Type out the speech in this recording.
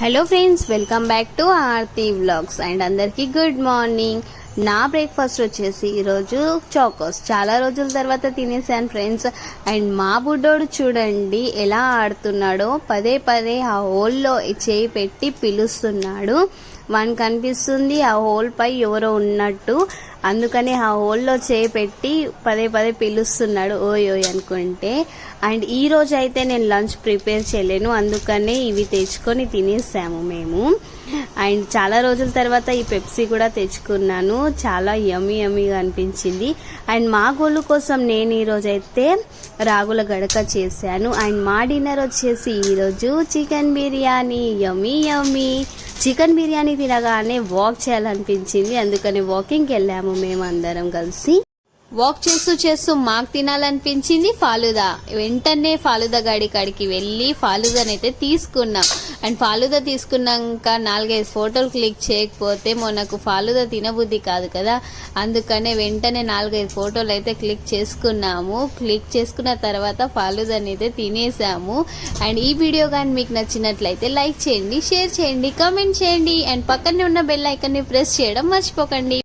Hello friends, welcome back to Aarti vlogs and అందరికీ good morning. నా breakfast వచ్చేసి ఈరోజు చాకోస్. చాలా రోజుల తర్వాత తినేసాను ఫ్రెండ్స్. అండ్ మా బుడ్డోడు చూడండి ఎలా ఆడుతున్నాడో, పదే పదే ఆ హోల్లో చేయి పెట్టి పిలుస్తున్నాడు. మనకు కనిపిస్తుంది ఆ హోల్ పై ఎవరో ఉన్నట్టు, అందుకని ఆ హోల్లో చేయి పెట్టి పదే పదే పిలుస్తున్నాడు ఓయ్ ఓయ్ అనుకుంటే. అండ్ ఈ రోజు అయితే నేను లంచ్ ప్రిపేర్ చేయలేను, అందుకనే ఇవి తెచ్చుకొని తినేసాము మేము. అండ్ చాలా రోజుల తర్వాత ఈ పెప్సీ కూడా తెచ్చుకున్నాను, చాలా యమ్మీగా అనిపించింది. అండ్ మా గోలు కోసం నేను ఈరోజు అయితే రాగుల గడక చేశాను. అండ్ మా డిన్నర్ వచ్చేసి ఈరోజు చికెన్ బిర్యానీ. యమ్మీ. చికెన్ బిర్యానీ తినగానే వాక్ చేయాలనిపించింది, అందుకని వాకింగ్కి వెళ్ళాము మేము అందరం కలిసి. వాక్ చేస్తూ మాకు తినాలనిపించింది ఫాలుదా. వెంటనే ఫాలుదా గడి కాడికి వెళ్ళి ఫాలుదానైతే తీసుకున్నాం. అండ్ ఫాలుదా తీసుకున్నాక 4-5 ఫోటోలు క్లిక్ చేయకపోతే మనకు ఫాలుదా తినబుద్ధి కాదు కదా, అందుకనే వెంటనే 4-5 ఫోటోలు అయితే క్లిక్ చేసుకున్నాము. క్లిక్ చేసుకున్న తర్వాత ఫాలుదాని అయితే తినేసాము. అండ్ ఈ వీడియో కానీ మీకు నచ్చినట్లయితే లైక్ చేయండి, షేర్ చేయండి, కామెంట్ చేయండి. అండ్ పక్కనే ఉన్న బెల్ ఐకాన్ని ప్రెస్ చేయడం మర్చిపోకండి.